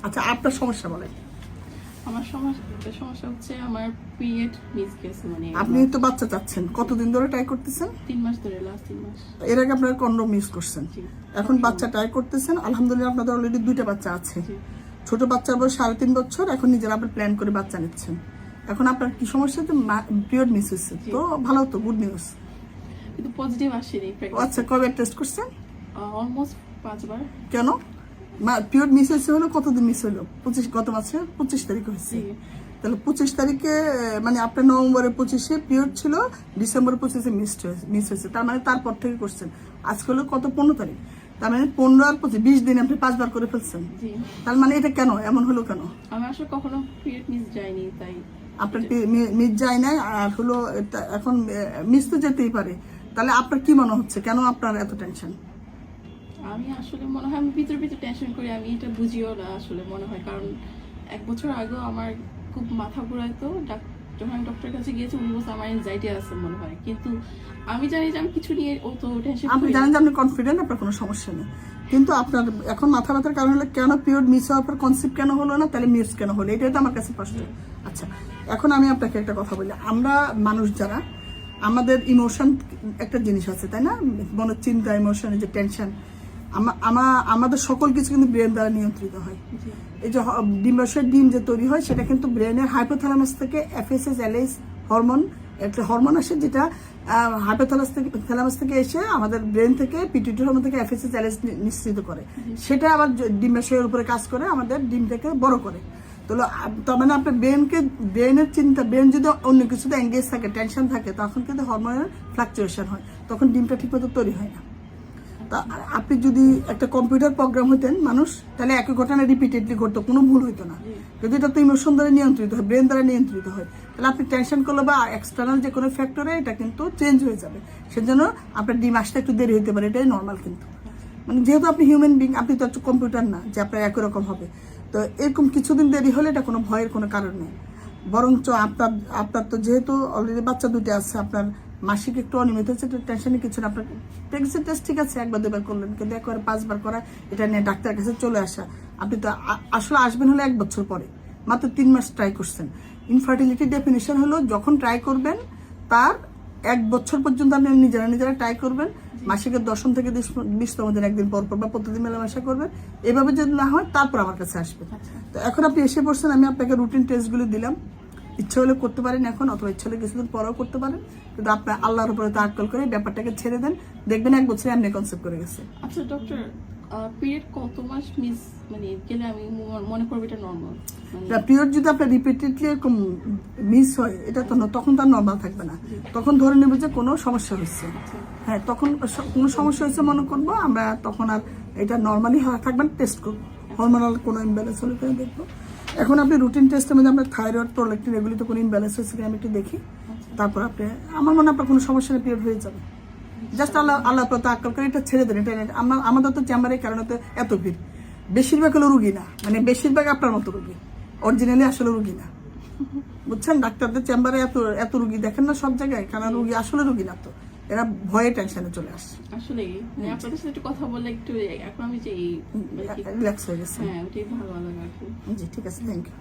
আচ্ছা, আপনার সমস্যা বলেন। আমার সমস্যা হচ্ছে আমার পিরিয়ড মিস গেছে, মানে আপনি তো বাচ্চা চাচ্ছেন, কতদিন ধরে ট্রাই করতেছেন? 3 মাস ধরে, লাস্ট 3 মাস। এর আগে আপনার কন্ডম মিস করছেন, জি। এখন বাচ্চা ট্রাই করতেছেন, আলহামদুলিল্লাহ আপনাদের অলরেডি 2টা বাচ্চা আছে। জি। ছোট বাচ্চার বয়স 3.5 বছর, এখন নিজেরা আপনি প্ল্যান করে বাচ্চা নিচ্ছেন। এখন আপনার কি সমস্যা? তো পিরিয়ড মিস হচ্ছে, তো ভালো তো, গুড নিউজ। কিন্তু পজিটিভ আসেনি। আচ্ছা, কবে টেস্ট করছেন? অলমোস্ট 5 বার। কেন পিরিয়ড মিস হয়েছে? হলো কতদিন মিস হলো? গত মাসে 25 তারিখ হয়েছে। তাহলে 25 তারিখে মানে আপনার নভেম্বরের 25-এ পিরিয়ড ছিল, ডিসেম্বর 25-এ মিস হয়েছে, তার মানে তারপর থেকে করছেন। আজকে হলো কত, 15 তারিখ, তার মানে 15 আর 25, 20 দিন আপনি 5 বার করে ফেলছেন। তার মানে এটা কেন এমন হলো? কেন? আমি আসলে কখনো পিরিয়ড মিস যায়নি, তাই আপনার মিস যায় নাই, আর হলো এখন মিস তো যেতেই পারে। তাহলে আপনার কি মনে হচ্ছে, কেন আপনার এত টেনশন? আমি আসলে মনে হয় আমি ভিতরে টেনশন করি, আমি এটা বুঝিও না আসলে মনে হয়, কারণ 1 বছর আগেও আমার খুব মাথা ঘুরাইতো। যখন আমি ডক্টরের কাছে গিয়েছি, উনি বলছে আমার অ্যাংজাইটি আছে মনে হয়, কিন্তু আমি জানি যে আমি কিছু নিয়ে অত টেনশন। আপনি জানেন যে আপনি কনফিডেন্ট, আপনার কোনো সমস্যা নেই, কিন্তু আপনার এখন মাথা ব্যথার কারণ হলো কেন পিরিয়ড মিস হওয়ার পর কনসেপ্ট কেন হলো না, তাহলে মিস কেন হলো, এটাই তো আমার কাছে প্রশ্ন। আচ্ছা, এখন আমি আপনাকে একটা কথা বলি, আমরা মানুষ যারা, আমাদের ইমোশন একটা জিনিস আছে, তাই না? মনের চিন্তা, ইমোশনের যে টেনশন, আমাদের সকল কিছু কিন্তু ব্রেন দ্বারা নিয়ন্ত্রিত হয়। এই যে ডিম্বাশয়ের ডিম যে তৈরি হয়, সেটা কিন্তু ব্রেনের হাইপোথ্যালামাস থেকে FSH-LH হরমোন, একটা হরমোন আসে, যেটা হাইপোথ্যালামাস থেকে এসে আমাদের ব্রেন থেকে পিটুইটারি হরমোন থেকে FSH-LH নিঃসৃত করে, সেটা আবার ডিম্বাশয়ের উপরে কাজ করে, আমাদের ডিমটাকে বড় করে। তার মানে আপনার ব্রেনের চিন্তা, ব্রেন যদি অন্য কিছুতে এঙ্গেজ থাকে, টেনশন থাকে, তখন কিন্তু হরমোনের ফ্লাকচুয়েশন হয়, তখন ডিমটা ঠিকমতো তৈরি হয় না। তা আপনি যদি একটা কম্পিউটার প্রোগ্রাম হতেন মানুষ, তাহলে একই ঘটনা রিপিটেডলি ঘটতো, কোনো ভুল হইতো না। কিন্তু এটা তো ইমোশন দ্বারা নিয়ন্ত্রিত হয়, ব্রেন দ্বারা নিয়ন্ত্রিত হয়, তাহলে আপনি টেনশন করলে বা এক্সটার্নাল যে কোনো ফ্যাক্টরে এটা কিন্তু চেঞ্জ হয়ে যাবে। সেজন্য আপনার ডিম আসতে একটু দেরি হতে পারে, এটাই নর্মাল। কিন্তু মানে যেহেতু আপনি হিউম্যান বিং, আপনি তো একটু কম্পিউটার না যে আপনার একই রকম হবে, তো এরকম কিছুদিন দেরি হলে এটা কোনো ভয়ের কোনো কারণ নেই। বরঞ্চ আপনার তো যেহেতু অলরেডি বাচ্চা 2টা আছে, আপনার মাসিক একটু অনিয়মিত হচ্ছে, টেনশনের কিছু না। আপনার প্রেগনেন্সি টেস্ট ঠিক আছে, 1 বার 2 বার করলেন, কিন্তু 1 বার 5 বার করা, এটা নিয়ে ডাক্তারের কাছে চলে আসা, আপনি তো আসলে আসবেন হলো 1 বছর পরে, মাত্র 3 মাস ট্রাই করছেন। ইনফার্টিলিটি ডেফিনেশন হলো যখন ট্রাই করবেন তার 1 বছর পর্যন্ত আপনি নিজেরা ট্রাই করবেন, মাসিকের 10ম থেকে 20তম দিন একদিন পর বা প্রতিদিন মেলামেশা করবেন, এভাবে যদি না হয় তারপর আমার কাছে আসবেন। তো এখন আপনি এসে পড়ছেন, আমি আপনাকে রুটিন টেস্টগুলো দিলাম, ইচ্ছা হলে করতে পারেন এখন, অথবা ইচ্ছা হলে কিছুদিন পরেও করতে পারেন, কিন্তু আপনার আল্লাহর উপরে তাওয়াক্কুল করে ব্যাপারটাকে ছেড়ে দেন, দেখবেন 1 বছরে এমনি কনসেপ্ট করে গেছে। আচ্ছা ডক্টর, পিরিয়ড কত মাস মিস মানে গেলে আমি মনে করব এটা নরমাল? পিরিয়ড যদি আপনার রিপিটেডলি এরকম মিস হয়, এটা তো তখন তার নর্মাল থাকবে না, তখন ধরে নেব যে কোনো সমস্যা হচ্ছে। হ্যাঁ, তখন কোনো সমস্যা হচ্ছে মনে করবো আমরা, তখন আর এটা নর্মালি থাকবেন, টেস্ট করবো, হরমোনাল কোনো ইমব্যালেন্স হলে করে দেখবো। এখন আপনি রুটিন টেস্টের মধ্যে আমরা থাইরয়েড, প্রোল্যাক্টিন, এগুলি তো কোনো ইমব্যালেন্স হয়েছে কিনা আমি একটু দেখি, তারপর আপনি, আমার মনে হয় আপনার কোনো সমস্যা নেই, পিরিয়ড হয়ে যাবে। জাস্ট আল্লাহ তাওয়াক্কুল করে এটা ছেড়ে দেন। এটা আমাদের তো চেম্বারের কারণে তো এত ভিড়, বেশিরভাগ হলো রুগী না, মানে বেশিরভাগ আপনার মতো রুগী, অরিজিনালি আসলে রুগী না, বুঝছেন? ডাক্তারদের চেম্বারে এত রুগী দেখেন না সব জায়গায়, কারণ রুগী আসলে রুগী না, তো এরা ভয়ে টেনশনে চলে আসছে। আসলে আপনাদের সাথে একটু কথা বললে একটু এখন আমি যে রিল্যাক্স হয়ে গেছে। হ্যাঁ, ওটাই ভালো লাগে আর কি। জি, ঠিক আছে, থ্যাংক ইউ।